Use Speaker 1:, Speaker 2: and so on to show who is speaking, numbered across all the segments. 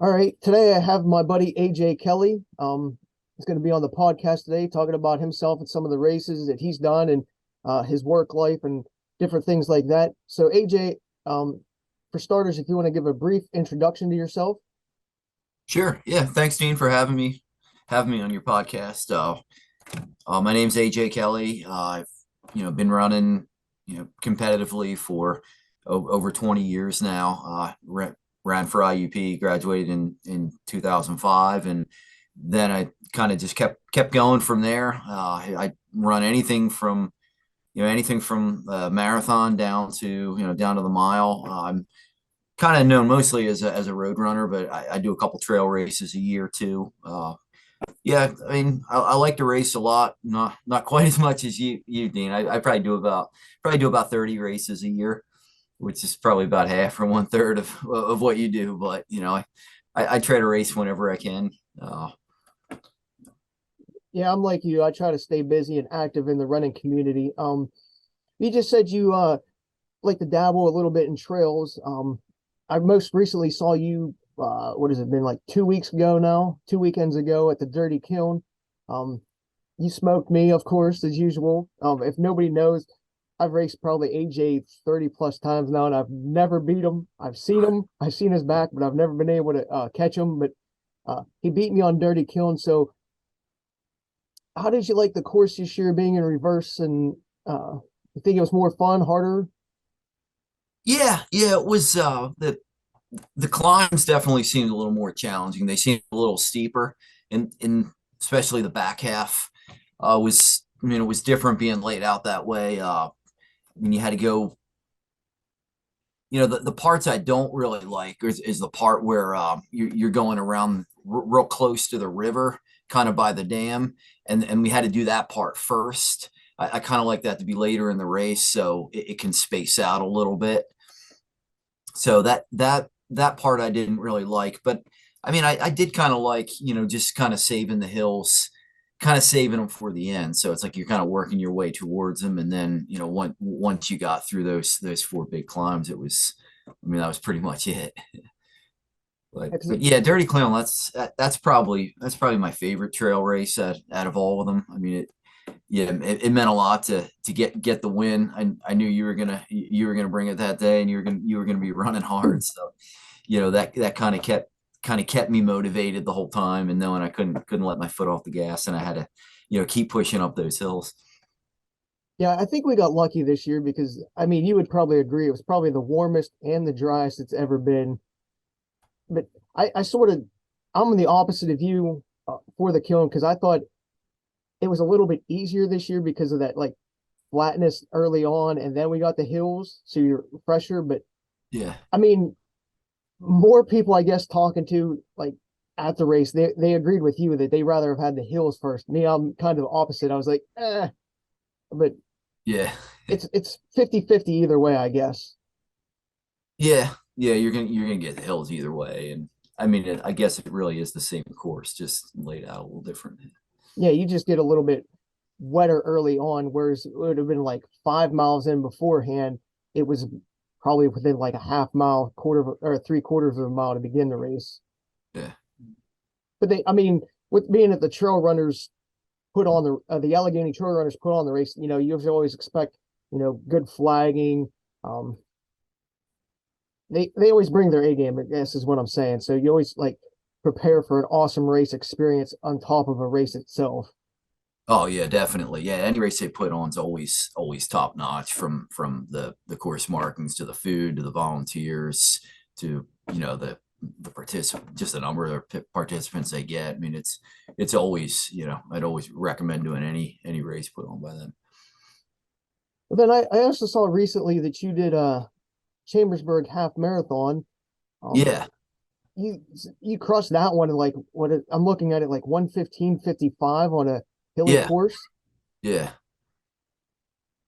Speaker 1: All right, today I have my buddy AJ Kelly. He's going to be on the podcast today, talking about himself and some of the races that he's done and his work life and different things like that. So, AJ, for starters, if you want to give a brief introduction to yourself.
Speaker 2: Sure. Yeah. Thanks, Dean, for having me on your podcast. My name's AJ Kelly. I've been running competitively for over 20 years now. Ran for IUP, graduated in 2005, and then I kind of just kept going from there. I run anything from marathon down to the mile. I'm kind of known mostly as a road runner, but I do a couple trail races a year too. Yeah, I mean, I like to race a lot, not quite as much as you Dean. I probably do about 30 races a year, which is probably about half or one third of what you do. But I try to race whenever I can.
Speaker 1: Yeah, I'm like you. I try to stay busy and active in the running community. You just said you like to dabble a little bit in trails. I most recently saw you, what has it been, like 2 weeks ago now, 2 weekends ago at the Dirty Kiln. Um, you smoked me, of course, as usual. If nobody knows, I've raced probably AJ 30 plus times now, and I've never beat him. I've seen his back, but I've never been able to catch him. But he beat me on Dirty Kiln. So, how did you like the course this year being in reverse? And you think it was more fun, harder?
Speaker 2: Yeah, it was the climbs definitely seemed a little more challenging. They seemed a little steeper, and especially the back half it was different being laid out that way. When you had to go, the parts I don't really like is the part where you're going around real close to the river, kind of by the dam, and we had to do that part first. I kind of like that to be later in the race, so it can space out a little bit. So that part I didn't really like, but I mean, I did kind of like, just kind of saving the hills, kind of saving them for the end. So it's like you're kind of working your way towards them, and then once you got through those four big climbs, that was pretty much it. But yeah, Dirty Clown, that's probably my favorite trail race out of all of them. I mean, it meant a lot to get the win. I knew you were gonna bring it that day, and you were gonna be running hard. So that kind of kept me motivated the whole time, and knowing I couldn't let my foot off the gas, and I had to keep pushing up those hills.
Speaker 1: Yeah, I think we got lucky this year because I mean, you would probably agree it was probably the warmest and the driest it's ever been. But I sort of, I'm the opposite of you for the kiln because I thought it was a little bit easier this year because of that like flatness early on, and then we got the hills, so you're fresher. But
Speaker 2: Yeah.
Speaker 1: I mean, more people I guess talking to like at the race, they agreed with you that they rather have had the hills first. Me, I'm kind of the opposite. I was like, but
Speaker 2: Yeah.
Speaker 1: it's 50-50 either way, I guess.
Speaker 2: Yeah, you're gonna get the hills either way, and I mean, I guess it really is the same course, just laid out a little different.
Speaker 1: Yeah, you just get a little bit wetter early on, whereas it would have been like 5 miles in beforehand. It was probably within like a half mile, or 3/4 of a mile to begin the race.
Speaker 2: Yeah,
Speaker 1: But I mean, with being that the trail runners put on the Allegheny trail runners put on the race, you always expect, good flagging. Um, they always bring their A game, I guess is what I'm saying. So you always like prepare for an awesome race experience on top of a race itself.
Speaker 2: oh yeah, definitely. Yeah, any race they put on is always top notch, from the course markings to the food to the volunteers to the participant, just the number of participants they get. I mean, it's always, I'd always recommend doing any race put on by them.
Speaker 1: But then I also saw recently that you did a Chambersburg half marathon. Um,
Speaker 2: Yeah,
Speaker 1: you you crushed that one in like I'm looking at it like 1:15:55 on a hilly
Speaker 2: yeah,
Speaker 1: course.
Speaker 2: yeah.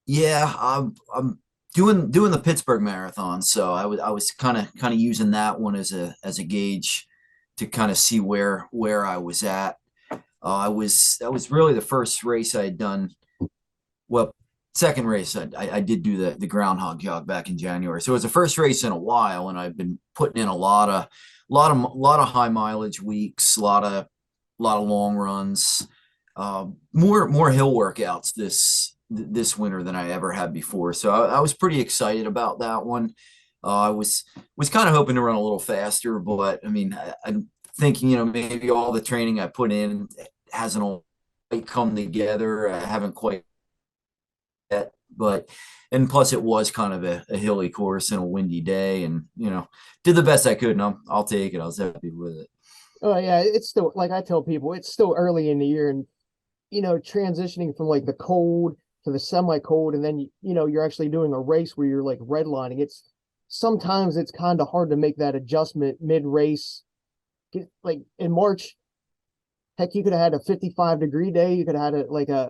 Speaker 2: Yeah, I'm doing the Pittsburgh Marathon, so I was kind of using that one as a gauge to kind of see where I was at. I was That was really the first race I had done. Well, second race, I did do the groundhog jog back in January. So it was the first race in a while, and I've been putting in a lot of high mileage weeks, a lot of long runs, more hill workouts this winter than I ever had before. So I was pretty excited about that one. I was kind of hoping to run a little faster, but I mean, I'm thinking, maybe all the training I put in hasn't all quite come together. I haven't quite yet, but and plus it was kind of a hilly course and a windy day, and did the best I could, and I'll take it. I was happy with it.
Speaker 1: Oh yeah, it's still, like I tell people, it's still early in the year, and transitioning from like the cold to the semi-cold, and then you're actually doing a race where you're like redlining. It's sometimes it's kind of hard to make that adjustment mid-race. Like in March, heck, you could have had a 55-degree day. You could have had a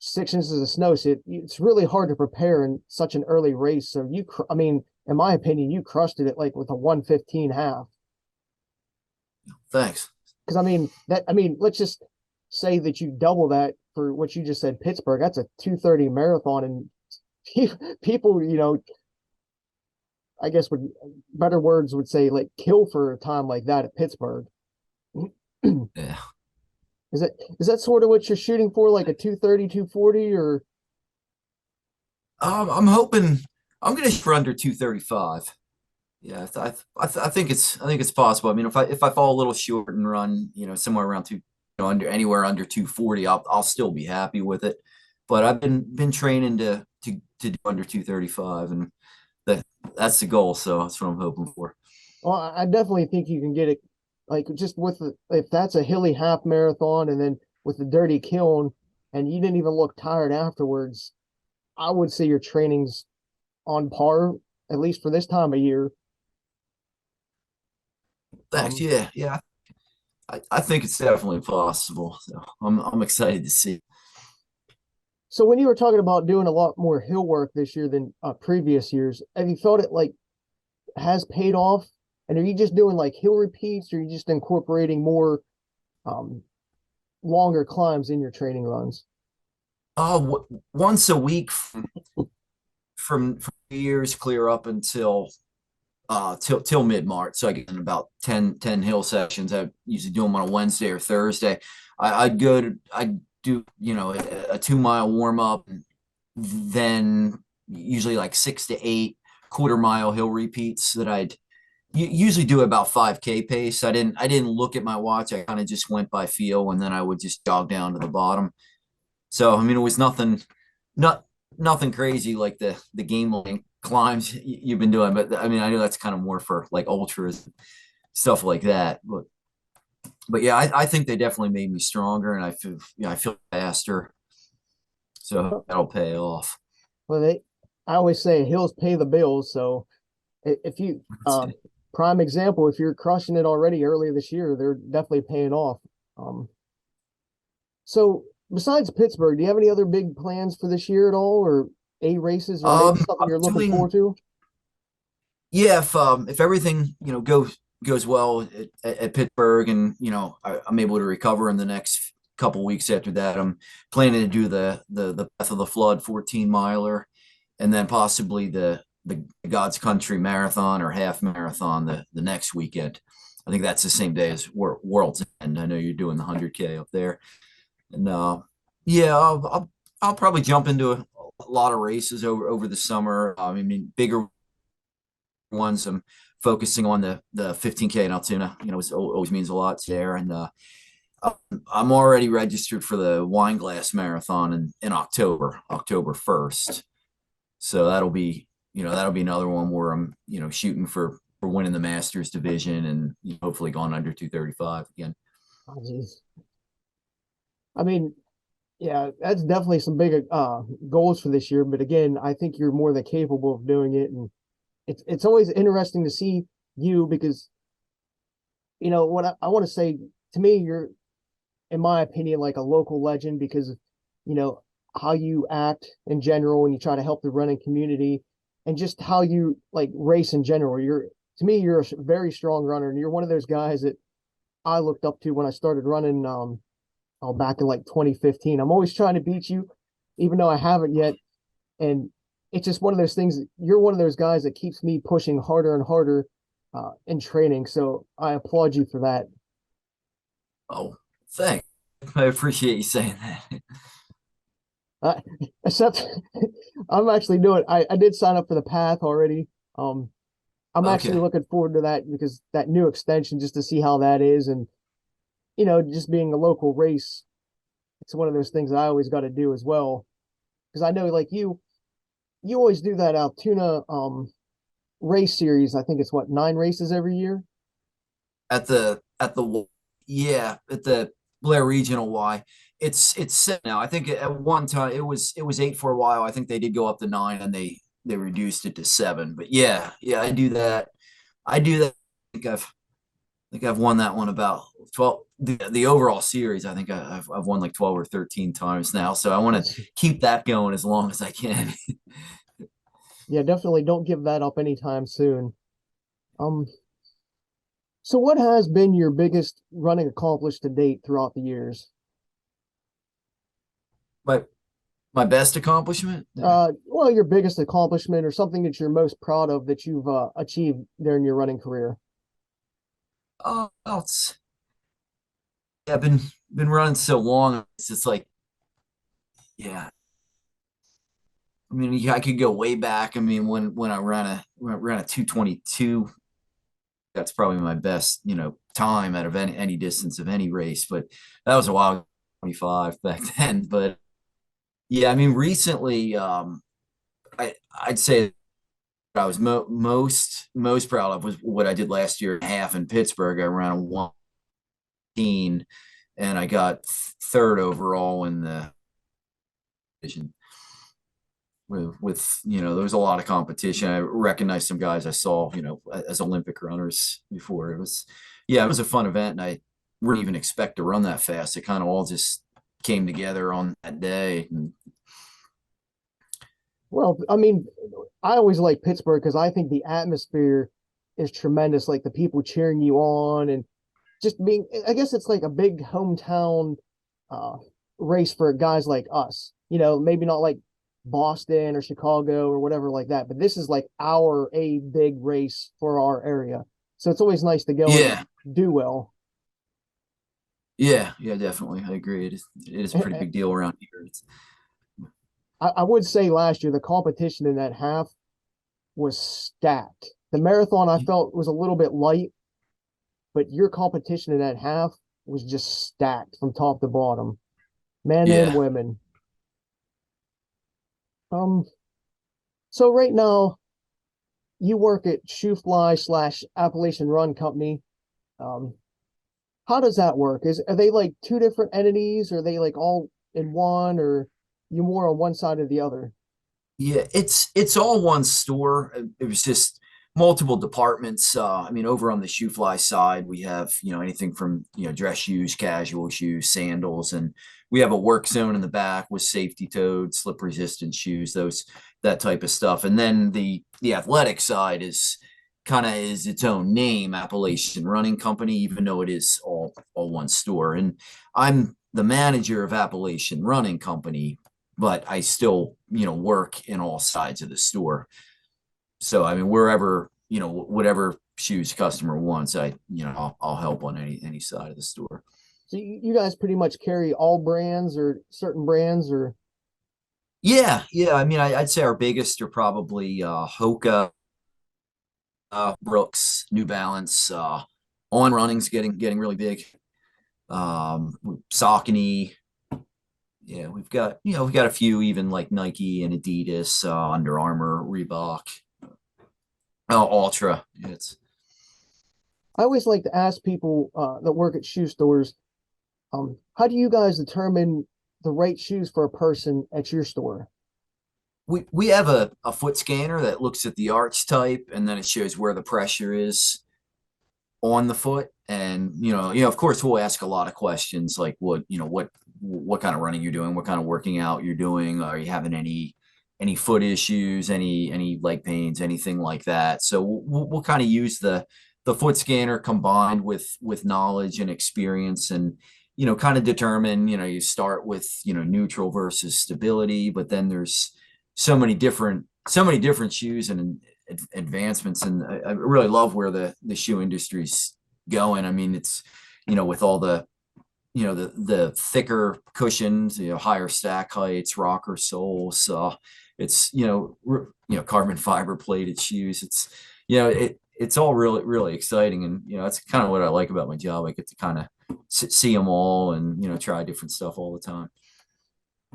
Speaker 1: 6 inches of snow. So it's really hard to prepare in such an early race. So I mean, in my opinion, you crushed it like with a 1:15 half.
Speaker 2: Thanks.
Speaker 1: Because I mean, let's just say that you double that for what you just said, Pittsburgh. That's a 2:30 marathon, and people, I guess would better words would say like kill for a time like that at Pittsburgh.
Speaker 2: Yeah.
Speaker 1: Is that sort of what you're shooting for, like a 2:30, 2:40, or?
Speaker 2: I'm hoping I'm going to shoot for under 2:35. Yeah, I think it's possible. I mean, if I fall a little short and run, somewhere around under anywhere under 2:40, I'll still be happy with it. But I've been training to do under 2:35, and that's the goal. So that's what I'm hoping for.
Speaker 1: Well, I definitely think you can get it, like just if that's a hilly half marathon, and then with the Dirty Kiln, and you didn't even look tired afterwards. I would say your training's on par, at least for this time of year.
Speaker 2: Thanks. Yeah. I think it's definitely possible. So I'm excited to see.
Speaker 1: So when you were talking about doing a lot more hill work this year than previous years, have you felt it like has paid off? And are you just doing like hill repeats, or are you just incorporating more um, longer climbs in your training runs?
Speaker 2: Once a week from years clear up until till mid-March. So I get in about 10 hill sessions. I usually do them on a Wednesday or Thursday. I'd do, a 2 mile warm up, then usually like 6 to 8 quarter-mile hill repeats that I'd usually do about 5K pace. I didn't look at my watch. I kind of just went by feel, and then I would just jog down to the bottom. So, I mean, it was nothing crazy like the game length climbs you've been doing, but I mean, I know that's kind of more for like ultras, stuff like that. But yeah, I think they definitely made me stronger, and I feel faster. So that'll pay off.
Speaker 1: Well, I always say hills pay the bills. So if you, prime example, if you're crushing it already earlier this year, they're definitely paying off. So besides Pittsburgh, do you have any other big plans for this year at all, or A races, or maybe something you're looking forward to?
Speaker 2: Yeah, if everything goes well at Pittsburgh, and I'm able to recover in the next couple weeks after that, I'm planning to do the Path of the Flood 14 miler, and then possibly the God's Country Marathon or half marathon the next weekend. I think that's the same day as World's End. I know you're doing the 100K up there, and yeah, I'll probably jump into a lot of races over the summer. I mean, bigger ones. I'm focusing on the 15K in Altoona. It always means a lot there, and I'm already registered for the Wineglass Marathon in October 1st. So that'll be another one where I'm shooting for winning the Masters division, and hopefully going under 2:35 again.
Speaker 1: Oh, geez. I mean, yeah, that's definitely some big goals for this year. But again, I think you're more than capable of doing it, and it's always interesting to see you, because what I want to say, to me, you're, in my opinion, like a local legend, because of how you act in general when you try to help the running community, and just how you like race in general. To me, you're a very strong runner, and you're one of those guys that I looked up to when I started running back in like 2015. I'm always trying to beat you, even though I haven't yet. And it's just one of those things. You're one of those guys that keeps me pushing harder and harder in training. So I applaud you for that.
Speaker 2: Oh, thanks. I appreciate you saying that.
Speaker 1: Uh, except I'm actually doing. I did sign up for the path already. Um, I'm actually
Speaker 2: Okay.
Speaker 1: looking forward to that because that new extension just to see how that is, and just being a local race, it's one of those things I always got to do as well. Because I know, like you always do that Altoona race series. I think it's what 9 races every year.
Speaker 2: Yeah, at the Blair Regional Y. It's set now. I think at one time it was 8 for a while. I think they did go up to 9 and they reduced it to 7. But yeah, I do that. I do that. I think I've won that one about 12. The overall series, I think I've won like 12 or 13 times now. So I want to
Speaker 1: That's
Speaker 2: keep that going as long as I can.
Speaker 1: yeah, definitely don't give that up anytime soon. Um, so what has been your biggest running accomplished to date throughout the years?
Speaker 2: my my best accomplishment.
Speaker 1: Well, your biggest accomplishment or something that you're most proud of that you've achieved during your running career.
Speaker 2: Well, I've been running so long. It's just like, yeah. I mean, yeah, I could go way back. I mean, when I ran a 2:22, that's probably my best, time out of any distance of any race. But that was a while, 25 back then. But yeah, I mean, recently, I'd say what I was most proud of was what I did last year, half in Pittsburgh. I ran a 1:15, and I got third overall in the division. With there was a lot of competition. I recognized some guys I saw as Olympic runners before. It was a fun event, and I wouldn't even expect to run that fast. It kind of all just came together on that day. And
Speaker 1: Well, I mean, I always like Pittsburgh because I think the atmosphere is tremendous. Like the people cheering you on and just being, I guess it's like a big hometown uh, race for guys like us. Maybe not like Boston or Chicago or whatever like that, but this is like a big race for our area. So it's always nice to go and
Speaker 2: yeah,
Speaker 1: do well.
Speaker 2: yeah, definitely, I agree. It is a pretty big deal around here.
Speaker 1: I would say last year the competition in that half was stacked. The marathon I felt was a little bit light, but your competition in that half was just stacked from top to bottom, men and
Speaker 2: Yeah,
Speaker 1: women. Um, so right now you work at Shoefly slash Appalachian Run Company. Um, how does that work? Are they like two different entities? Or are they like all in one, or you more on one side or the other?
Speaker 2: yeah, it's all one store. It was just multiple departments. I mean, over on the shoe fly side, we have anything from dress shoes, casual shoes, sandals, and we have a work zone in the back with safety toed, slip resistant shoes, those that type of stuff. And then the athletic side is its own name, Appalachian Running Company, even though it is all one store. And I'm the manager of Appalachian Running Company, but I still, work in all sides of the store. So I mean, wherever, whatever shoes customer wants, I'll help on any side of the store.
Speaker 1: So you guys pretty much carry all brands or certain brands or
Speaker 2: Yeah. I mean, I'd say our biggest are probably Hoka, Brooks, New Balance, On Running's getting really big. Saucony. Yeah, we've got a few even like Nike and Adidas, Under Armour, Reebok, Ultra. It's
Speaker 1: I always like to ask people that work at shoe stores, how do you guys determine the right shoes for a person at your store?
Speaker 2: we have a foot scanner that looks at the arch type, and then it shows where the pressure is on the foot. And of course, we'll ask a lot of questions like what kind of running you're doing, what kind of working out you're doing, are you having any foot issues, any leg pains, anything like that. So we'll kind of use the foot scanner combined with knowledge and experience, and kind of determine, you start with neutral versus stability, but then there's so many different shoes and advancements. And I really love where the shoe industry's going. I mean, it's, with all the, the thicker cushions, higher stack heights, rocker soles, it's, carbon fiber plated shoes. It's, it's all really, really exciting. And, that's kind of what I like about my job. I get to kind of see them all and, try different stuff all the time.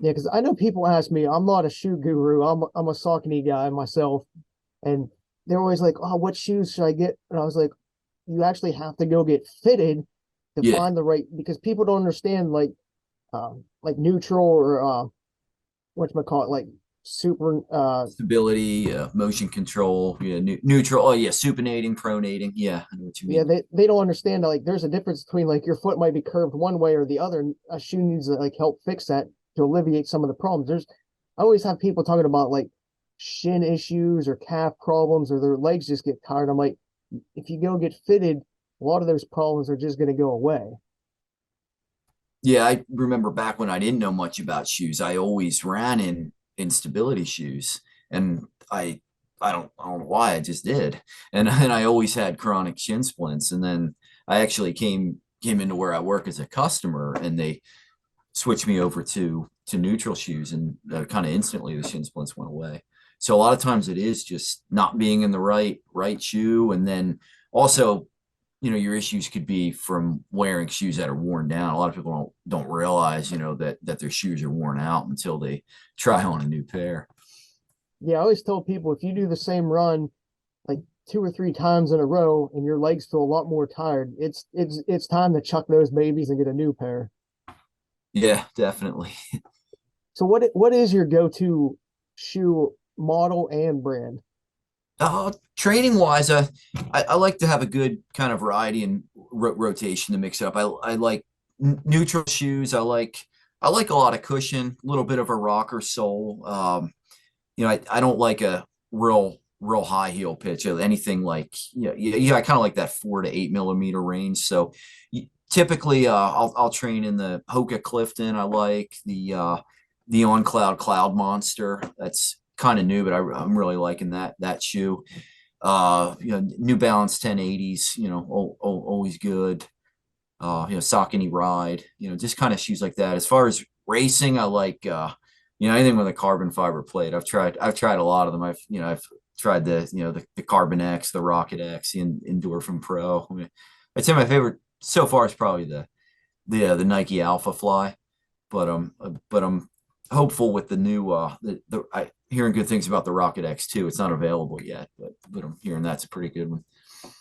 Speaker 1: Yeah, because I know people ask me, I'm not a shoe guru. I'm a Saucony guy myself, and they're always like, "Oh, what shoes should I get?" And I was like, "You actually have to go get fitted to
Speaker 2: Yeah.
Speaker 1: find the right because people don't understand like neutral or whatchamacallit, like super
Speaker 2: Stability, motion control, neutral. Oh yeah, supinating, pronating. Yeah, I know what you
Speaker 1: yeah,
Speaker 2: mean.
Speaker 1: they don't understand that like there's a difference between like your foot might be curved one way or the other, and a shoe needs to like help fix that to alleviate some of the problems. I always have people talking about like shin issues or calf problems or their legs just get tired. I'm like, if you go get fitted, a lot of those problems are just going to go away.
Speaker 2: Yeah, I remember back when I didn't know much about shoes. I always ran in stability shoes, and I don't know why I just did, and I always had chronic shin splints. And then I actually came into where I work as a customer, and they switched me over to neutral shoes, and kind of instantly the shin splints went away. So a lot of times it is just not being in the right shoe, and then also, your issues could be from wearing shoes that are worn down. A lot of people don't realize, that their shoes are worn out until they try on a new pair.
Speaker 1: Yeah, I always tell people if you do the same run like two or three times in a row and your legs feel a lot more tired, it's time to chuck those babies and get a new pair.
Speaker 2: Yeah, definitely.
Speaker 1: So what is your go-to shoe model and brand?
Speaker 2: Training wise, I like to have a good kind of variety and rotation to mix it up. I like neutral shoes. I like a lot of cushion, a little bit of a rocker sole. I don't like a real high heel pitch. Anything like, I kind of like that 4 to 8 millimeter range. So typically, I'll train in the Hoka Clifton. I like the On Cloud Monster. That's kind of new, but I'm really liking that shoe. New Balance 1080s, always good. Saucony Ride, just kind of shoes like that. As far as racing, I like, anything with a carbon fiber plate. I've tried a lot of them. I've tried the Carbon X, the Rocket X, the Endorphin Pro. I mean, I'd say my favorite so far is probably the Nike Alpha Fly, but I'm hopeful with the new I hearing good things about the Rocket X too. It's not available yet, but I'm hearing that's a pretty good one.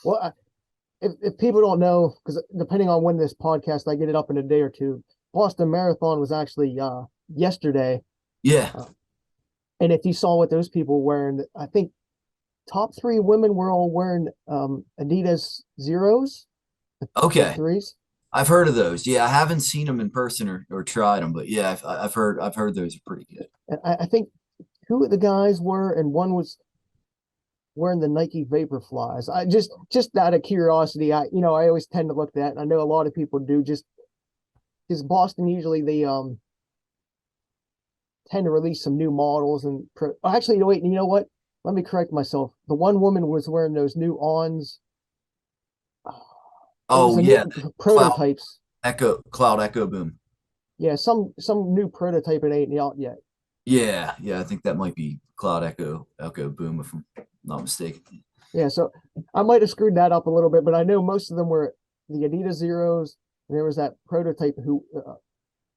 Speaker 1: Well, if people don't know, because depending on when this podcast, I get it up in a day or two. Boston Marathon was actually yesterday,
Speaker 2: Yeah.
Speaker 1: and if you saw what those people were wearing, I think top three women were all wearing Adidas Zeros, the
Speaker 2: Okay.
Speaker 1: threes.
Speaker 2: I've heard of those. Yeah, I haven't seen them in person or tried them, but yeah, I've heard those are pretty good.
Speaker 1: And I think two of the guys were, and one was wearing the Nike Vaporflies. I just out of curiosity, I always tend to look at that, and I know a lot of people do. Just because Boston usually they tend to release some new models and actually wait, you know what? Let me correct myself. The one woman was wearing those new ons. It was
Speaker 2: Oh
Speaker 1: a
Speaker 2: yeah,
Speaker 1: new
Speaker 2: Cloud
Speaker 1: prototypes.
Speaker 2: Cloud Echo Boom.
Speaker 1: Yeah, some new prototype it ain't out yet.
Speaker 2: Yeah, yeah, I think that might be Cloud Echo Boom if I'm not mistaken.
Speaker 1: Yeah, so I might have screwed that up a little bit, but I know most of them were the Adidas Zeros. And there was that prototype who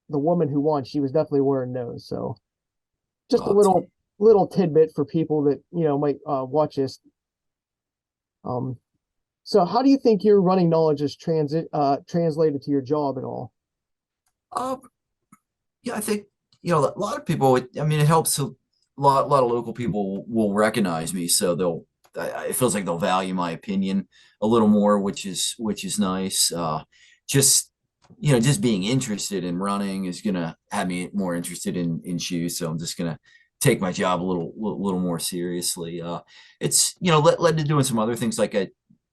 Speaker 1: the woman who won, she was definitely wearing those. So just a
Speaker 2: Oh,
Speaker 1: little tidbit for people that might watch this. Um, so how do you think your running knowledge is translated to your job at all?
Speaker 2: um, yeah, I think a lot of people. I mean, it helps a lot of local people will recognize me, so it feels like they'll value my opinion a little more, which is nice. Just just being interested in running is gonna have me more interested in shoes. So I'm just gonna take my job a little more seriously. It's led to doing some other things like I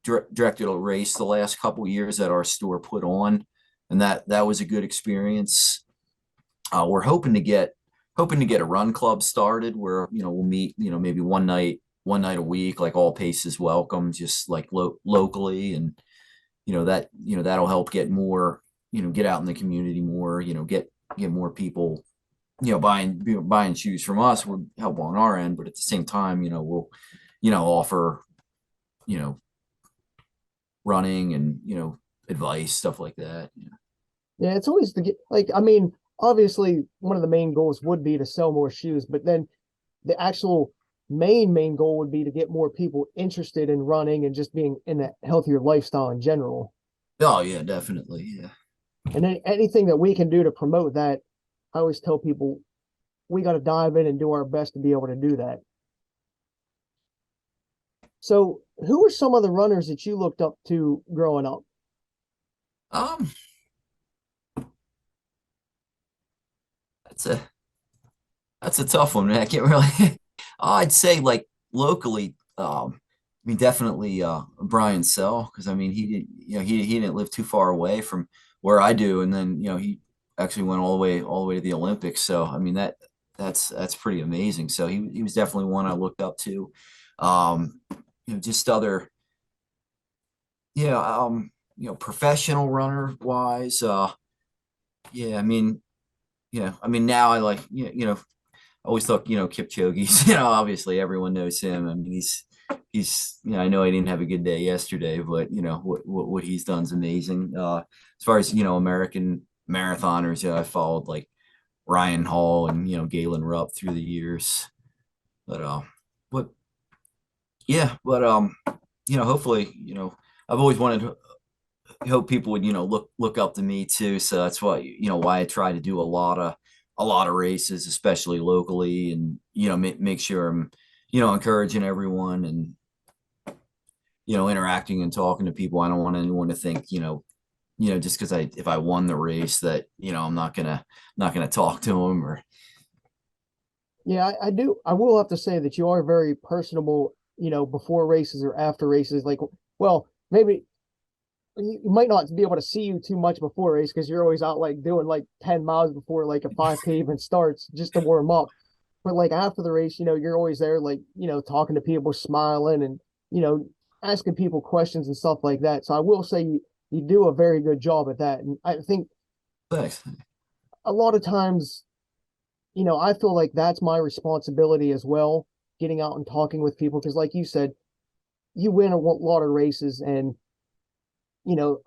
Speaker 2: directed a race the last couple of years that our store put on, and that was a good experience. We're hoping to get a run club started where, we'll meet, maybe one night a week, like all paces welcome, just like locally. And, that'll help get more, get out in the community more, get more people, buying shoes from us would help on our end. But at the same time, we'll, offer, you know, running and, advice, stuff like that.
Speaker 1: Yeah, it's always to get like I mean, obviously one of the main goals would be to sell more shoes, but then the actual main goal would be to get more people interested in running and just being in a healthier lifestyle in general.
Speaker 2: Oh yeah, definitely. Yeah.
Speaker 1: And then anything that we can do to promote that, I always tell people we got to dive in and do our best to be able to do that. So, who were some of the runners that you looked up to growing up?
Speaker 2: Um, that's a that's a tough one, man. I can't really. I'd say like locally, I mean definitely Brian Sell, because I mean he didn't live too far away from where I do, and then he actually went all the way to the Olympics. So I mean that's pretty amazing. So he was definitely one I looked up to. Um, just other yeah professional runner wise. Yeah, I mean now I like I always thought, Kipchoge's, obviously everyone knows him. I mean, he's, I know he didn't have a good day yesterday, but what he's done is amazing. As far as, American marathoners, I followed like Ryan Hall and, Galen Rupp through the years. But yeah, but, hopefully, I've always wanted to hope people would, look up to me too. So that's why I try to do a lot of races, especially locally, and make sure I'm encouraging everyone and interacting and talking to people. I don't want anyone to think just because if I won the race that I'm not gonna talk to them or
Speaker 1: Yeah, I do. I will have to say that you are very personable, before races or after races. Like, well, maybe you might not be able to see you too much before race because you're always out like doing like 10 miles before like a 5K even starts just to warm up. But like after the race, you're always there, like, talking to people, smiling and, you know, asking people questions and stuff like that. So I will say you do a very good job at that. And I think
Speaker 2: thanks.
Speaker 1: a lot of times, I feel like that's my responsibility as well, getting out and talking with people. Cause like you said, you win a lot of races and, you know,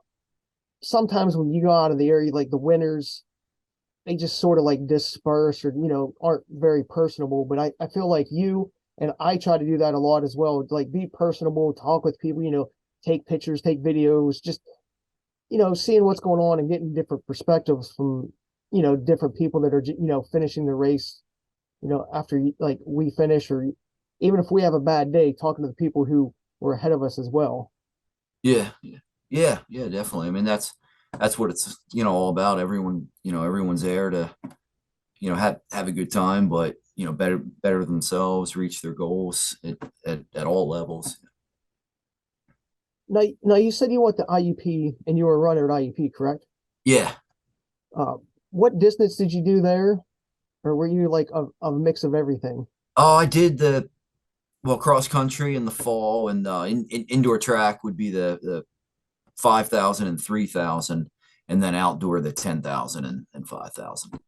Speaker 1: sometimes when you go out of the area, like the winners, they just sort of like disperse or, aren't very personable. But I feel like you and I try to do that a lot as well. Like be personable, talk with people, take pictures, take videos, just, seeing what's going on and getting different perspectives from, different people that are, finishing the race, after like we finish or even if we have a bad day, talking to the people who were ahead of us as well.
Speaker 2: Yeah, yeah, yeah, yeah, definitely. I mean, that's what it's all about. Everyone's there to have a good time, but better themselves, reach their goals at all levels.
Speaker 1: Now you said you went to IUP and you were a runner at IUP, correct?
Speaker 2: Yeah.
Speaker 1: Uh, what distance did you do there, or were you like a mix of everything?
Speaker 2: Oh, I did the cross country in the fall, and indoor track would be the 5,000 and 3,000, and then outdoor the 10,000 and 5,000.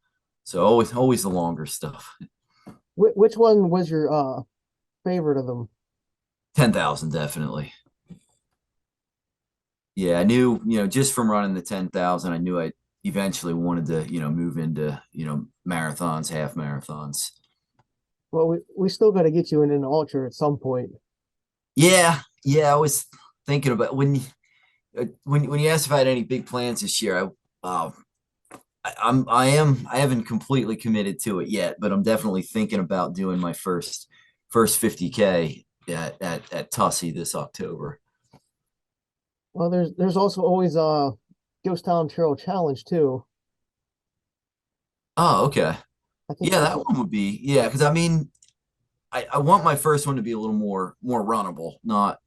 Speaker 2: So always the longer stuff.
Speaker 1: Which one was your favorite of them?
Speaker 2: 10,000 definitely. Yeah, I knew, just from running the 10,000, I knew I eventually wanted to, move into, marathons, half marathons.
Speaker 1: Well, we still got to get you in an ultra at some point.
Speaker 2: Yeah, yeah, I was thinking about when you asked if I had any big plans this year, I haven't completely committed to it yet, but I'm definitely thinking about doing my first 50K at Tussey this October.
Speaker 1: Well, there's also always Ghost Town Trail Challenge too.
Speaker 2: Oh, okay.
Speaker 1: I think
Speaker 2: Yeah,
Speaker 1: that's
Speaker 2: that one would be, yeah, because I mean, I want my first one to be a little more runnable, not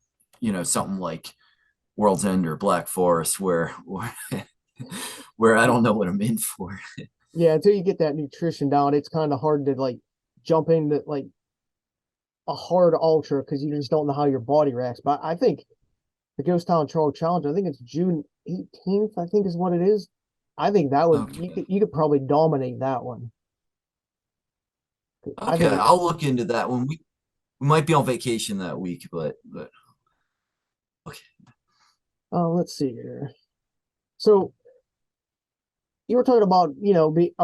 Speaker 2: something like World's End or Black Forest where where I don't know what I'm in for.
Speaker 1: Yeah, until you get that nutrition down, it's kind of hard to like jump into like a hard ultra because you just don't know how your body reacts. But I think the Ghost Town Trail Challenge, I think it's June 18th, I think is what it is. I think that would
Speaker 2: Okay.
Speaker 1: you could probably dominate that one. I
Speaker 2: Okay,
Speaker 1: think
Speaker 2: I'll look into that one. We might be on vacation that week, but okay.
Speaker 1: let's see here. So you were talking about,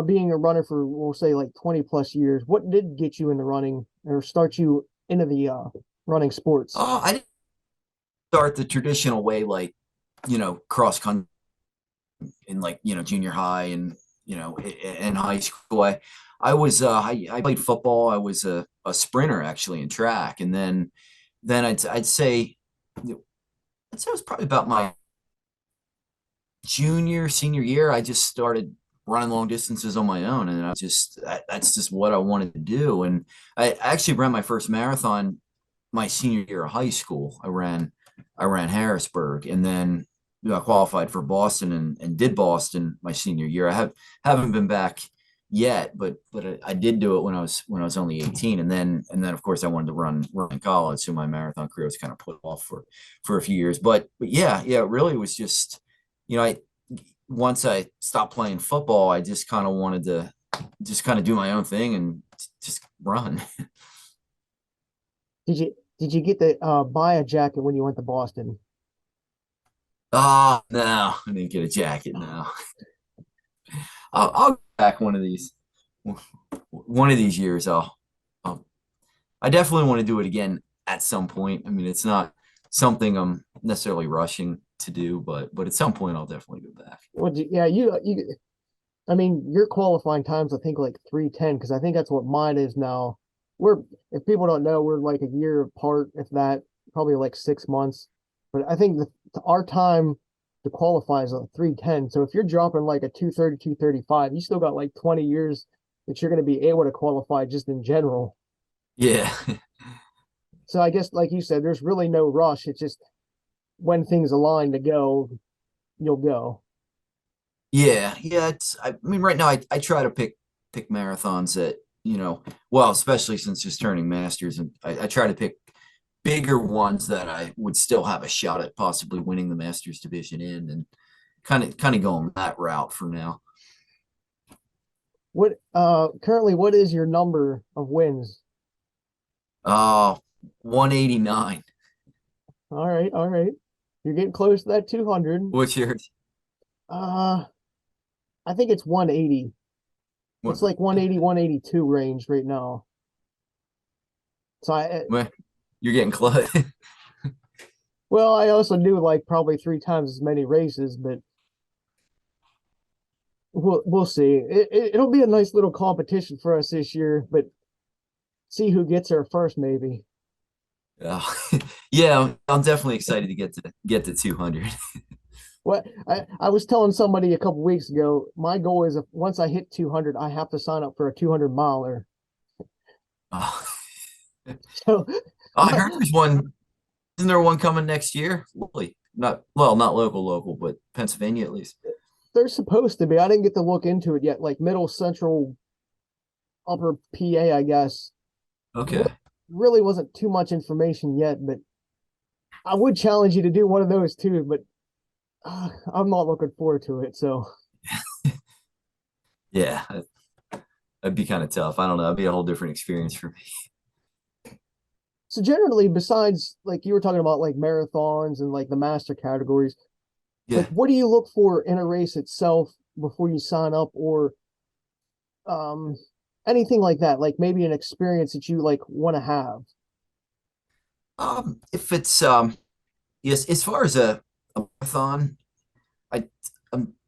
Speaker 1: being a runner for, we'll say, like 20 plus years. What did get you into running or start you into the running sports?
Speaker 2: I didn't start the traditional way, like, cross country in, like, junior high and, in high school. I played football. I was a sprinter actually in track. And then I'd say it was probably about my senior year. I just started running long distances on my own. And that's just what I wanted to do. And I actually ran my first marathon my senior year of high school. I ran Harrisburg, and then I qualified for Boston and did Boston my senior year. Haven't been back yet, but I did do it when I was only 18, and then of course I wanted to run in college, so my marathon career was kind of put off for a few years. But yeah, it really was just, I once I stopped playing football, I just kind of wanted to just kind of do my own thing and just run.
Speaker 1: Did you get to buy a jacket when you went to Boston?
Speaker 2: Oh no, I didn't get a jacket. No, I'll go back one of these years. I'll I definitely want to do it again at some point. I mean, it's not something I'm necessarily rushing to do, but at some point I'll definitely go back.
Speaker 1: Well, yeah, I mean, your qualifying times, I think like 3:10, because I think that's what mine is now. If people don't know, we're like a year apart, if that, probably like 6 months. But I think our time to qualify is a 3:10. So if you're dropping like a 2:30, 2:35, you still got like 20 years that you're going to be able to qualify just in general.
Speaker 2: Yeah.
Speaker 1: So I guess, like you said, there's really no rush. It's just when things align to go, you'll go.
Speaker 2: Yeah. I mean, right now I try to pick marathons that, well, especially since just turning masters, and I try to pick bigger ones that I would still have a shot at possibly winning the masters division in, and kind of going that route for now.
Speaker 1: What currently what is your number of wins?
Speaker 2: Uh 189.
Speaker 1: All right. You're getting close to that 200.
Speaker 2: What's yours?
Speaker 1: Uh I think it's 180.
Speaker 2: What,
Speaker 1: It's like 180, 182 range right now. So
Speaker 2: well, you're getting close.
Speaker 1: well, I also do like probably three times as many races, but we'll see. It'll be a nice little competition for us this year, but see who gets there first, maybe.
Speaker 2: Yeah. Yeah, I'm definitely excited to get to 200.
Speaker 1: What I was telling somebody a couple weeks ago, my goal is if once I hit 200, I have to sign up for a 200 miler.
Speaker 2: Oh,
Speaker 1: So
Speaker 2: I heard there's one. Isn't there one coming next year? Locally. Not local, but Pennsylvania at least.
Speaker 1: they're supposed to be. I didn't get to look into it yet. Like middle central, upper PA, I guess.
Speaker 2: Okay.
Speaker 1: Really wasn't too much information yet, but I would challenge you to do one of those too. But I'm not looking forward to it. So,
Speaker 2: Yeah, that'd be kind of tough. I don't know. It'd be a whole different experience for me.
Speaker 1: so generally, besides like you were talking about like marathons and like the master categories, like
Speaker 2: Yeah.
Speaker 1: what do you look for in a race itself before you sign up, or um anything like that? Like maybe an experience that you like want to have.
Speaker 2: If it's yes, as far as a marathon, I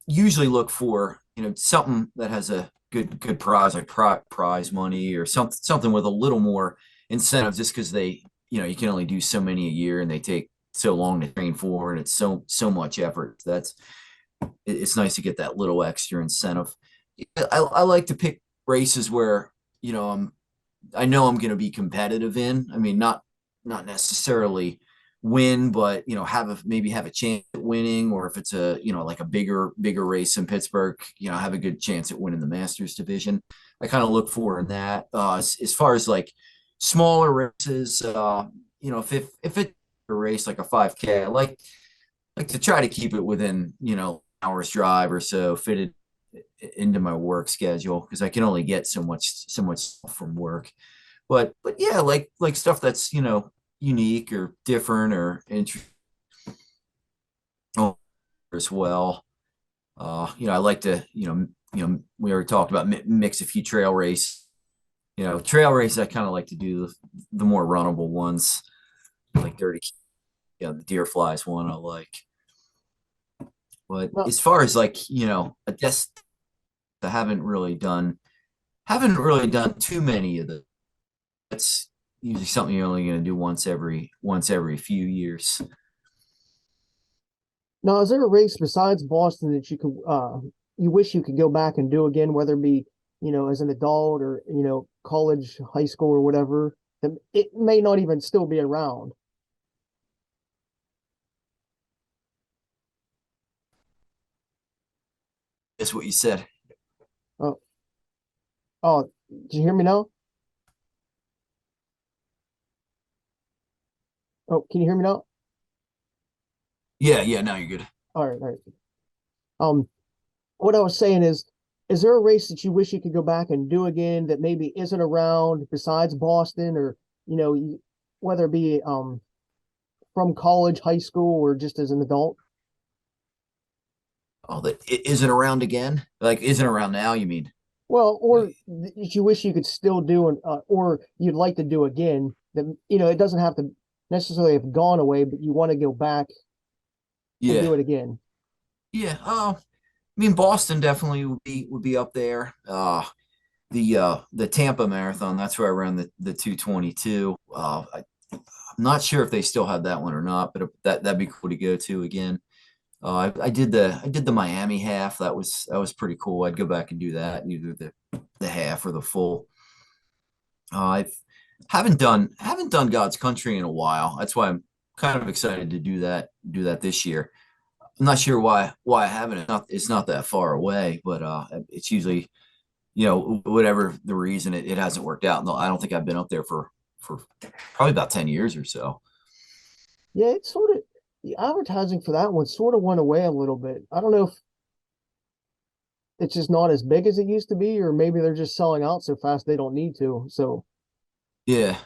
Speaker 2: usually look for, something that has a good prize, like prize money, or something with a little more incentive, just because you can only do so many a year, and they take so long to train for, and it's so much effort. It's nice to get that little extra incentive. I like to pick races where, I know I'm going to be competitive in. I mean, not necessarily win, but maybe have a chance at winning, or if it's a like a bigger race in Pittsburgh, have a good chance at winning the Masters division. I kind of look for in that. As far as like smaller races, if it's a race like a 5K, I like to try to keep it within hour's drive or so, fitted into my work schedule, because I can only get so much from work. But yeah, like stuff that's unique or different or interesting as well. I like to we already talked about mix a few trail race. Trail races I kind of like to do the more runnable ones, like Dirty Kiln, the Deer Flies one I like. But
Speaker 1: Well,
Speaker 2: as far as like a test, I haven't really done too many of the. That's usually something you're only going to do once every few years.
Speaker 1: now, is there a race besides Boston that you wish you could go back and do again, whether it be, as an adult or, college, high school or whatever, that it may not even still be around?
Speaker 2: That's what you said.
Speaker 1: Oh, oh, did you hear me now? Oh, can you hear me now?
Speaker 2: Yeah, yeah. Now you're good.
Speaker 1: All right, all right. Um, what I was saying is there a race that you wish you could go back and do again that maybe isn't around besides Boston, or, whether it be, from college, high school, or just as an adult?
Speaker 2: Oh, that it isn't around again. Like isn't around now. You mean?
Speaker 1: Well, or
Speaker 2: Like,
Speaker 1: that you wish you could still do, or you'd like to do again, that, it doesn't have to necessarily have gone away, but you want to go back and
Speaker 2: yeah,
Speaker 1: do it again.
Speaker 2: yeah. Oh, I mean, Boston definitely would be up there. The Tampa Marathon. That's where I ran the 2:22. I'm not sure if they still have that one or not, but that'd be cool to go to again. I did the Miami half. That was pretty cool. I'd go back and do that, either the half or the full. I haven't done God's Country in a while. That's why I'm kind of excited to do that this year. I'm not sure why I haven't. It's not that far away, but it's usually whatever the reason, it hasn't worked out. No, I don't think I've been up there for probably about 10 years or so.
Speaker 1: Yeah, it's sort of the advertising for that one sort of went away a little bit. I don't know if it's just not as big as it used to be, or maybe they're just selling out so fast they don't need to. So
Speaker 2: Yeah.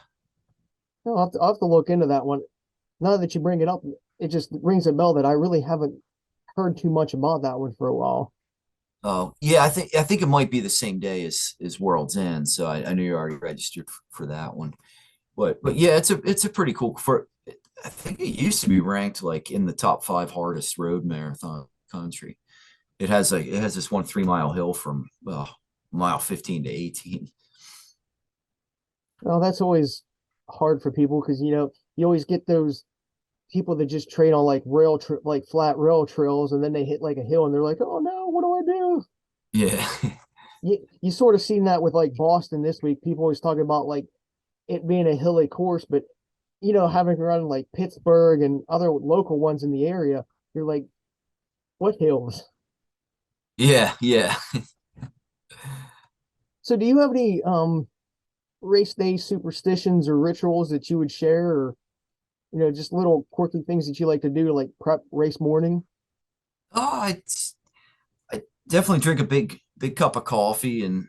Speaker 1: I'll have to look into that one. Now that you bring it up, it just rings a bell that I really haven't heard too much about that one for a while.
Speaker 2: Oh, yeah. I think it might be the same day as World's End. So I knew you already registered for that one. But yeah, it's a pretty cool for. I think it used to be ranked like in the top five hardest road marathon in the country. It has this one 3 mile hill from mile 15 to 18.
Speaker 1: Well, that's always hard for people because you always get those people that just train on like like flat rail trails, and then they hit like a hill and they're like, oh no, what do I do?
Speaker 2: Yeah.
Speaker 1: You sort of seen that with like Boston this week. People always talking about like it being a hilly course, but having run like Pittsburgh and other local ones in the area, you're like, what hills?
Speaker 2: Yeah, yeah.
Speaker 1: So do you have any race day superstitions or rituals that you would share, or just little quirky things that you like to do to like prep race morning?
Speaker 2: Oh, I definitely drink a big cup of coffee and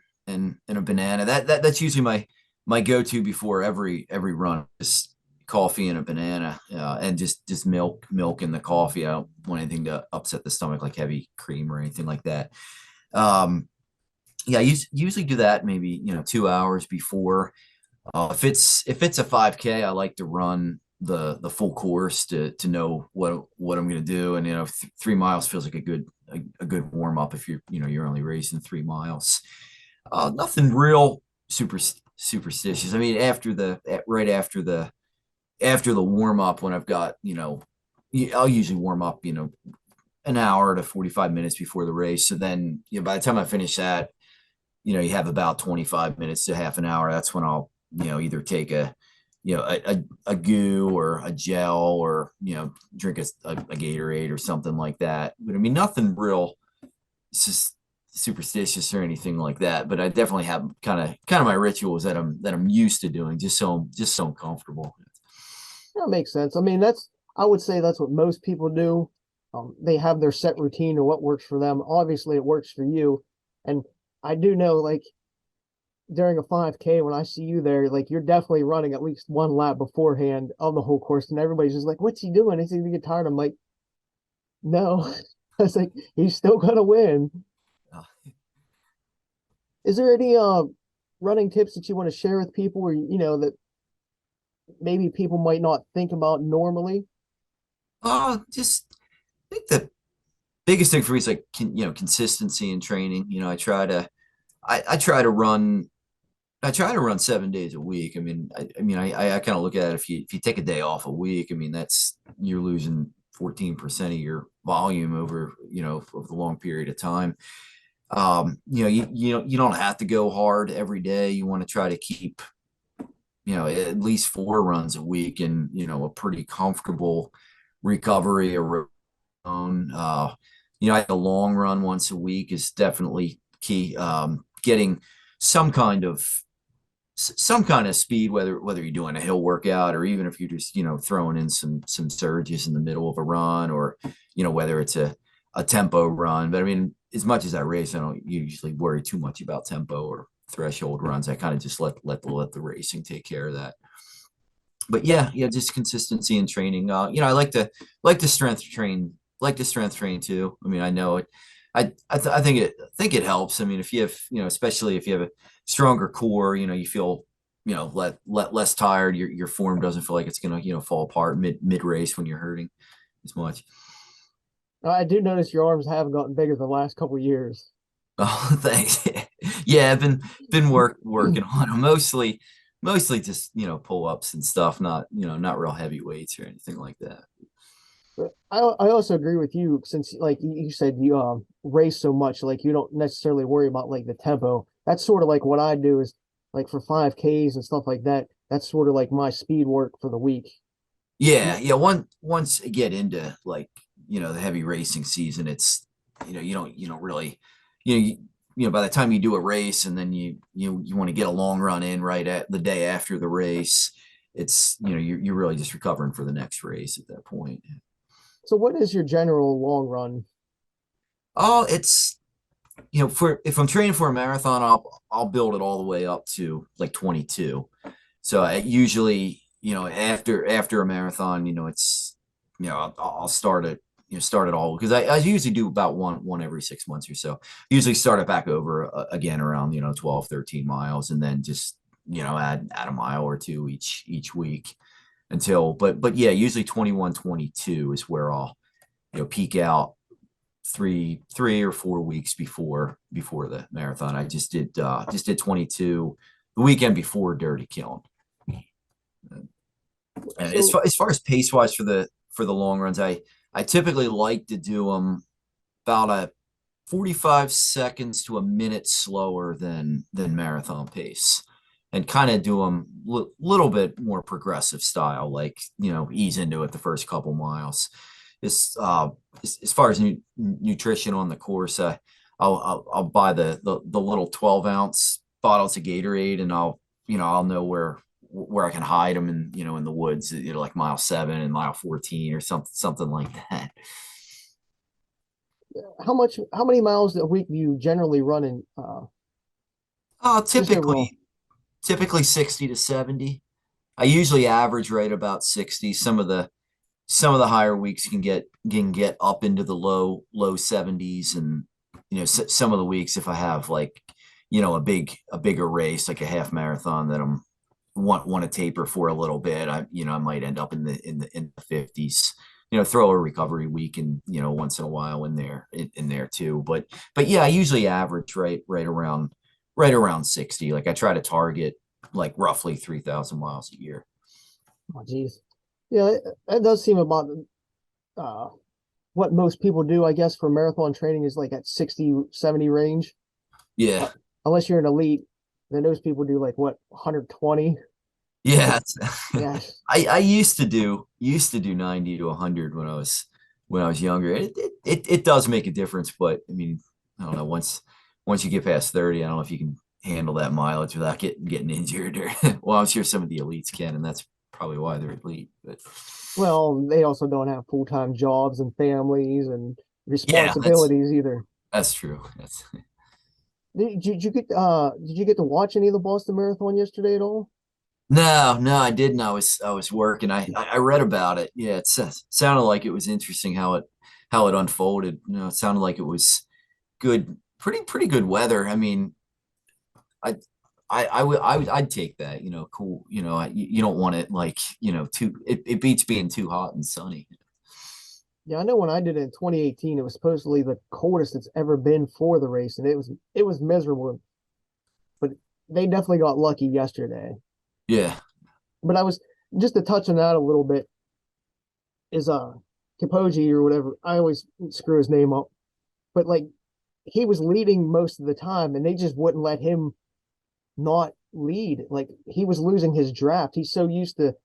Speaker 2: a banana. That's usually my go-to before every run. Just coffee and a banana, and just milk in the coffee. I don't want anything to upset the stomach, like heavy cream or anything like that. Yeah, I usually do that maybe 2 hours before. If it's a 5K, I like to run the full course to know what I'm going to do, and 3 miles feels like a good warm up if you're only racing 3 miles. Nothing real superstitious. I mean, right after the warm up, when I've got I'll usually warm up an hour to 45 minutes before the race. So then by the time I finish that, you have about 25 minutes to half an hour. That's when I'll either take a goo or a gel, or drink a Gatorade or something like that. But I mean, nothing real superstitious or anything like that. But I definitely have kind of my rituals that I'm used to doing, just so I'm comfortable.
Speaker 1: That makes sense. I mean, I would say that's what most people do. They have their set routine or what works for them. Obviously, it works for you. And I do know, like, during a 5K, when I see you there, like, you're definitely running at least one lap beforehand of the whole course. And everybody's just like, what's he doing? Is he gonna get tired? I'm like, no. I was like, he's still gonna win.
Speaker 2: Uh,
Speaker 1: Is there any running tips that you want to share with people, or that maybe people might not think about normally?
Speaker 2: just I think the biggest thing for me is like consistency in training. I try to run 7 days a week. I mean, I kind of look at it, if you take a day off a week, I mean, that's you're losing 14% of your volume over the long period of time. You don't have to go hard every day. You want to try to keep at least 4 runs a week, and a pretty comfortable recovery or own. A long run once a week is definitely key. Getting some kind of speed, whether you're doing a hill workout, or even if you're just throwing in some surges in the middle of a run, or whether it's a tempo run. But I mean, as much as I race, I don't usually worry too much about tempo or threshold runs. I kind of just let the racing take care of that. But yeah, just consistency in training. I like to strength train too. I mean, I know it. I think it helps. I mean, if you have especially if you have a stronger core, you feel less tired. Your form doesn't feel like it's gonna fall apart mid race when you're hurting as much.
Speaker 1: I do notice your arms have gotten bigger the last couple of years.
Speaker 2: Oh, thanks. Yeah, I've been working on them, mostly just pull ups and stuff, not real heavy weights or anything like that.
Speaker 1: I also agree with you, since like you said, you race so much, like you don't necessarily worry about like the tempo. That's sort of like what I do, is like for 5Ks and stuff like that. That's sort of like my speed work for the week.
Speaker 2: Yeah. Once you get into like the heavy racing season, it's you don't really by the time you do a race, and then you want to get a long run in right at the day after the race, it's you're really just recovering for the next race at that point.
Speaker 1: So what is your general long run?
Speaker 2: Oh, it's for if I'm training for a marathon, I'll build it all the way up to like 22. So I usually, after a marathon, it's I'll start it start it all, because I usually do about one every 6 months or so. Usually start it back over again around 12, 13 miles, and then just add a mile or two each week until, but yeah, usually 21, 22 is where I'll peak out 3 or 4 weeks before the marathon. I just did 22 the weekend before Dirty Kiln. And as far as pace wise for the long runs, I typically like to do them about a 45 seconds to a minute slower than marathon pace, and kind of do them little bit more progressive style, like ease into it the first couple miles. As far as nutrition on the course, I'll buy the little 12-ounce bottles of Gatorade, and I'll know where I can hide them in the woods, like mile 7 and mile 14 or something like that.
Speaker 1: How many miles a week do you generally run in? Just overall.
Speaker 2: Typically 60 to 70. I usually average right about 60. Some of the higher weeks can get up into the low 70s, and some of the weeks, if I have like a bigger race, like a half marathon that I'm want to taper for a little bit, I might end up in the 50s. Throw a recovery week and once in a while in there too. But yeah, I usually average right around 60. Like I try to target like roughly 3,000 miles a year.
Speaker 1: Oh, geez. Yeah, that does seem about uh, what most people do, I guess, for marathon training, is like at 60, 70 range.
Speaker 2: Yeah.
Speaker 1: Unless you're an elite, then those people do like what, 120?
Speaker 2: Yeah,
Speaker 1: Yes.
Speaker 2: I used to do 90 to 100 when I was younger. It does make a difference, but I mean, I don't know, once you get past 30, I don't know if you can handle that mileage without getting injured or well, I'm sure some of the elites can, and that's probably why they're elite. But
Speaker 1: Well, they also don't have full-time jobs and families and
Speaker 2: yeah, that's
Speaker 1: responsibilities either.
Speaker 2: that's true. That's
Speaker 1: Did you get to watch any of the Boston Marathon yesterday at all?
Speaker 2: No, no, I didn't. I was working. I read about it. Yeah, sounded like it was interesting how it unfolded. It sounded like it was good, pretty good weather. I mean, I I'd take that. Cool. You don't want it like too. It beats being too hot and sunny.
Speaker 1: Yeah, I know when I did it in 2018, it was supposedly the coldest it's ever been for the race, and it was miserable. But they definitely got lucky yesterday.
Speaker 2: Yeah.
Speaker 1: But I was just to touch on that a little bit is Kipoji or whatever. I always screw his name up, but like he was leading most of the time, and they just wouldn't let him not lead. Like he was losing his draft. He's so used to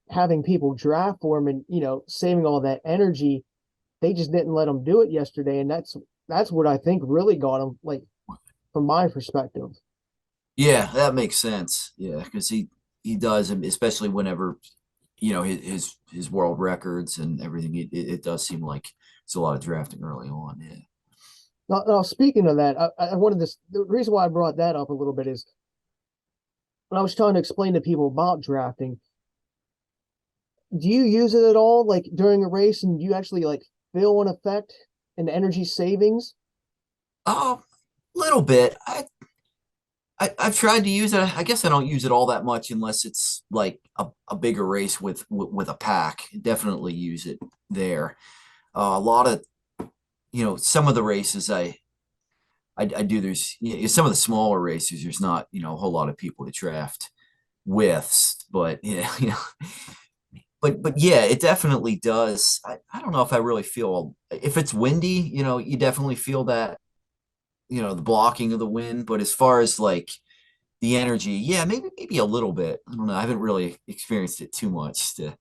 Speaker 1: having people draft for him and saving all that energy. They just didn't let him do it yesterday, and that's what I think really got him. Like from my perspective.
Speaker 2: Yeah, that makes sense. Yeah, because he does, especially whenever his world records and everything. It does seem like it's a lot of drafting early on. Yeah.
Speaker 1: Now, speaking of that, I wanted this. The reason why I brought that up a little bit is when I was trying to explain to people about drafting. Do you use it at all, like during a race, and do you actually like feel an effect in energy savings?
Speaker 2: Oh, little bit. I've tried to use it. I guess I don't use it all that much unless it's like a bigger race with a pack. Definitely use it there. A lot of some of the races I do. There's some of the smaller races. There's not a whole lot of people to draft with, but yeah, but yeah, it definitely does. I don't know if I really feel if it's windy. You definitely feel that the blocking of the wind. But as far as like the energy, yeah, maybe a little bit. I don't know. I haven't really experienced it too much to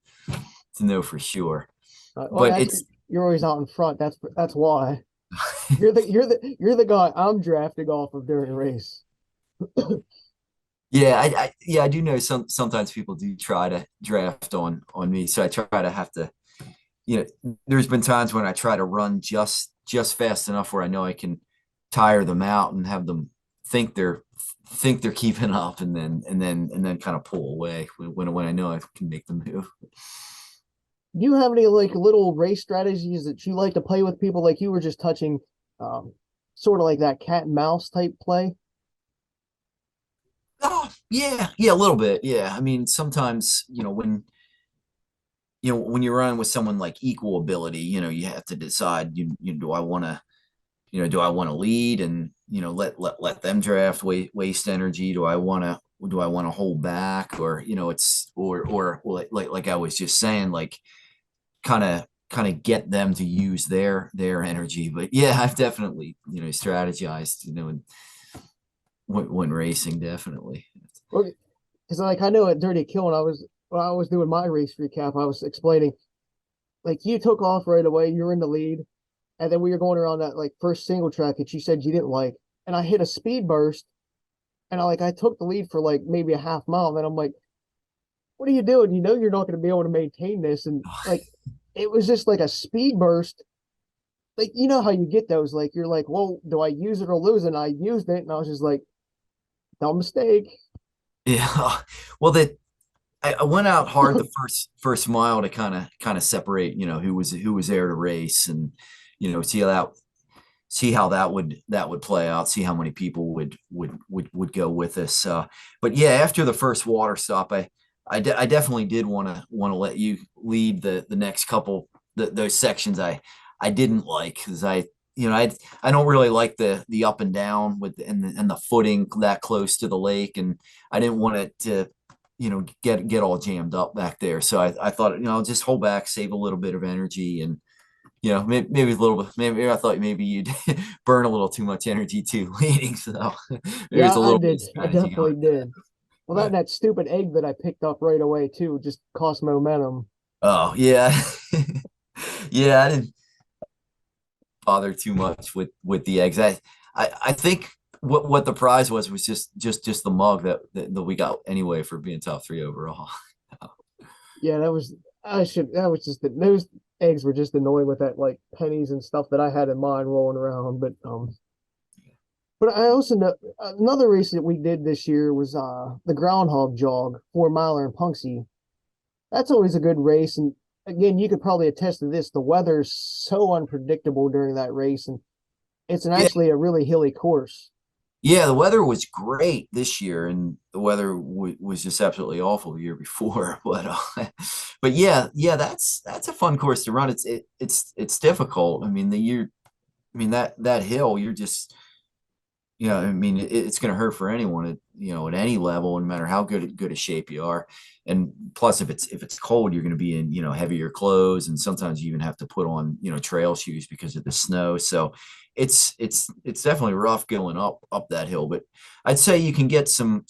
Speaker 2: know for sure.
Speaker 1: Well,
Speaker 2: But
Speaker 1: that's
Speaker 2: it's
Speaker 1: you're always out in front. That's why you're the guy I'm drafting off of during a race.
Speaker 2: yeah, I do know sometimes people do try to draft on me, so I try to have to. There's been times when I try to run just fast enough where I know I can tire them out and have them think they're think they're keeping up, and then kind of pull away when I know I can make them move.
Speaker 1: Do you have any like little race strategies that you like to play with people? Like you were just touching, um, sort of like that cat and mouse type play.
Speaker 2: Oh, yeah, a little bit. Yeah, I mean, sometimes when you're running with someone like equal ability, you have to decide. Do I want to lead and let them draft, waste energy? Do I want to hold back, or it's or like I was just saying, like kind of get them to use their energy. But yeah, I've definitely strategized when racing, definitely.
Speaker 1: Because like I know at Dirty Kiln, when I was doing my race recap, I was explaining like you took off right away, you're in the lead, and then we were going around that like first single track that you said you didn't like, and I hit a speed burst, and I took the lead for like maybe a half mile, and then I'm like, what are you doing? You know you're not going to be able to maintain this, and like it was just like a speed burst. Like you know how you get those, like you're like, well, do I use it or lose it? And I used it, and I was just like, dumb mistake.
Speaker 2: Yeah. Well, I went out hard the first mile to kind of separate, who was there to race, and see how that would play out, see how many people would go with us. But yeah, after the first water stop, I definitely did want to let you lead the next couple those sections I didn't like, because I don't really like the up and down and the footing that close to the lake, and I didn't want it to get all jammed up back there. So I thought I'll just hold back, save a little bit of energy, and maybe a little bit. Maybe I thought maybe you'd burn a little too much energy too leading. So maybe
Speaker 1: Yeah,
Speaker 2: it's a
Speaker 1: I
Speaker 2: little bit of
Speaker 1: did. I
Speaker 2: strategy going.
Speaker 1: definitely did. Well, that stupid egg that I picked up right away too just cost momentum.
Speaker 2: Oh yeah. Yeah, I didn't bother too much with the eggs. I think what the prize was just the mug that we got anyway for being top three overall.
Speaker 1: Yeah, that was just those eggs were just annoying with that like pennies and stuff that I had in mine rolling around. But I also know another race that we did this year was the groundhog jog 4 miler in Punxsy. That's always a good race. And again, you could probably attest to this. The weather's so unpredictable during that race, and
Speaker 2: Yeah,
Speaker 1: actually a really hilly course.
Speaker 2: yeah, the weather was great this year, and the weather was just absolutely awful the year before. But yeah, that's a fun course to run. It's difficult. I mean, that hill, you're just I mean, it's going to hurt for anyone at at any level, no matter how good a shape you are. And plus, if it's cold, you're going to be in heavier clothes, and sometimes you even have to put on trail shoes because of the snow. So it's definitely rough going up that hill. But I'd say you can get some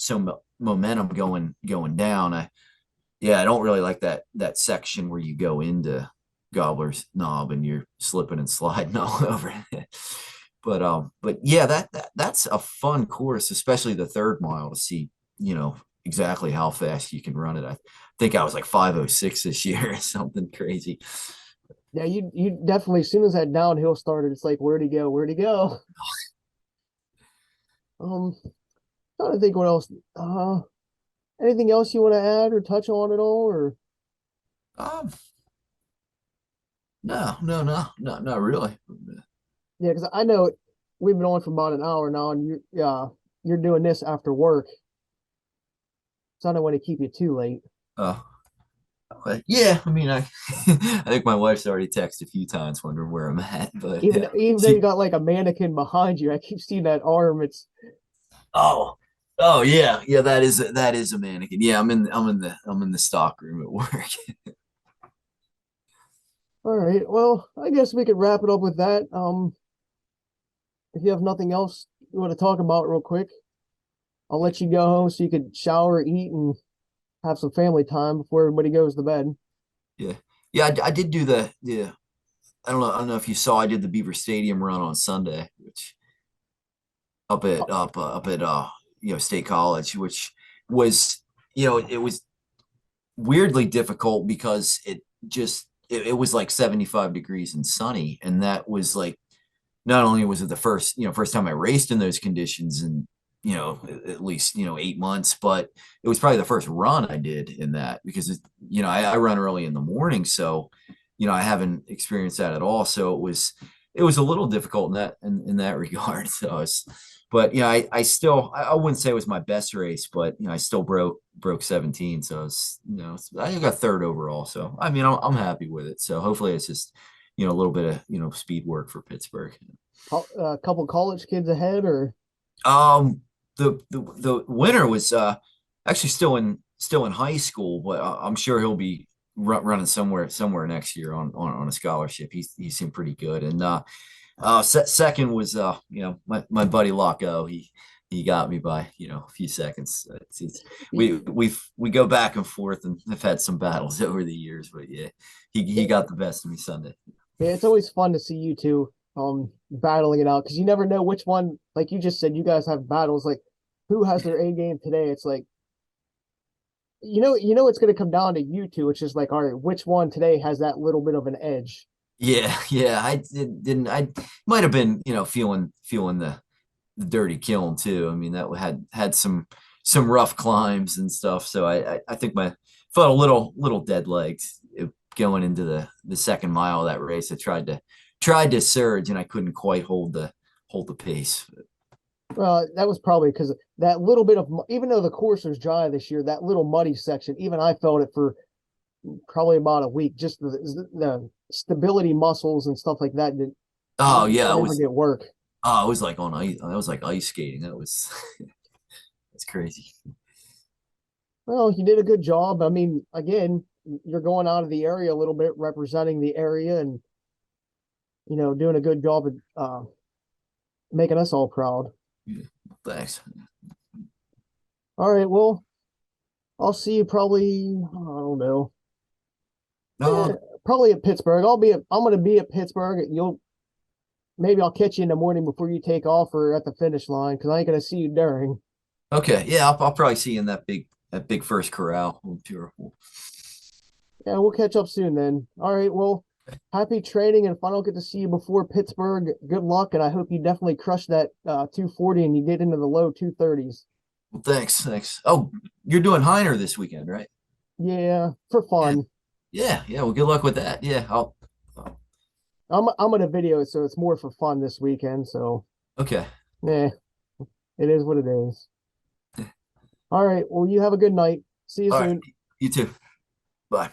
Speaker 2: momentum going down. I don't really like that section where you go into Gobbler's Knob and you're slipping and sliding all over it. But yeah, that's a fun course, especially the 3rd mile, to see exactly how fast you can run it. I think I was like 5:06 this year or something crazy.
Speaker 1: Yeah, you definitely as soon as that downhill started, it's like where'd he go? Where'd he go? Um, Trying to think what else. Anything else you want to add or touch on at all, or
Speaker 2: Um, no, not really.
Speaker 1: yeah, because I know we've been on for about an hour now, and you're doing this after work, so I don't want to keep you too late.
Speaker 2: Uh, but yeah, I mean, I I think my wife's already texted a few times wondering where I'm at, but yeah,
Speaker 1: Even though you
Speaker 2: she
Speaker 1: got like a mannequin behind you, I keep seeing that arm. It's
Speaker 2: oh oh yeah, that is a mannequin. Yeah, I'm in the stock room at work.
Speaker 1: all right. Well, I guess we could wrap it up with that. If you have nothing else you want to talk about real quick, I'll let you go home so you could shower, eat, and have some family time before everybody goes to bed.
Speaker 2: Yeah, yeah, I did do the I don't know if you saw, I did the Beaver Stadium run on Sunday, which up at State College, which was it was weirdly difficult because it was like 75 degrees and sunny, and that was like, not only was it the first time I raced in those conditions in at least 8 months, but it was probably the first run I did in that, because I run early in the morning, so I haven't experienced that at all. So it was a little difficult in that regard. But I still, I wouldn't say it was my best race, but I still broke 17, so I got 3rd overall. So I mean, I'm happy with it. So hopefully it's just a little bit of speed work for Pittsburgh.
Speaker 1: A couple college kids ahead, or
Speaker 2: Um, the winner was actually still in high school, but I'm sure he'll be running somewhere next year on a scholarship. He seemed pretty good. And second was my buddy Locko. He got me by a few seconds. We go back and forth and have had some battles over the years, but yeah, he got the best of me Sunday.
Speaker 1: yeah, it's always fun to see you two battling it out because you never know which one. Like you just said, you guys have battles. Like who has their A game today? It's like it's going to come down to you two. It's just like, all right, which one today has that little bit of an edge?
Speaker 2: Yeah. I didn't. I might have been, feeling the Dirty Kiln too. I mean, that had some rough climbs and stuff. So I think my felt a little dead legs going into the 2nd mile of that race. I tried to surge, and I couldn't quite hold the pace.
Speaker 1: Well, that was probably because that little bit of, even though the course was dry this year, that little muddy section, even I felt it for probably about a week. Just the stability muscles and stuff like that
Speaker 2: Oh yeah,
Speaker 1: never get work.
Speaker 2: it was like on ice. That was like ice skating. That was it's crazy.
Speaker 1: Well, you did a good job. I mean, again, you're going out of the area a little bit, representing the area, and doing a good job of making us all proud.
Speaker 2: Yeah, thanks.
Speaker 1: All right, well, I'll see you probably, I don't know.
Speaker 2: No,
Speaker 1: Probably at Pittsburgh. I'm gonna be at Pittsburgh. Maybe I'll catch you in the morning before you take off or at the finish line because I ain't gonna see you during.
Speaker 2: okay, yeah, I'll probably see you in that big first corral. Sure.
Speaker 1: Yeah, we'll catch up soon then. All right, well, happy training, and if I don't get to see you before Pittsburgh, good luck, and I hope you definitely crush that 240 and you get into the low 230s.
Speaker 2: Well, thanks. Oh, you're doing Heiner this weekend, right?
Speaker 1: Yeah, for
Speaker 2: Yeah,
Speaker 1: fun.
Speaker 2: yeah. Well, good luck with that. Yeah, I'll
Speaker 1: I'm gonna video it, so it's more for fun this weekend. So,
Speaker 2: okay.
Speaker 1: yeah, it is what it is. All right, well, you have a good night. See you
Speaker 2: All right,
Speaker 1: soon.
Speaker 2: you too.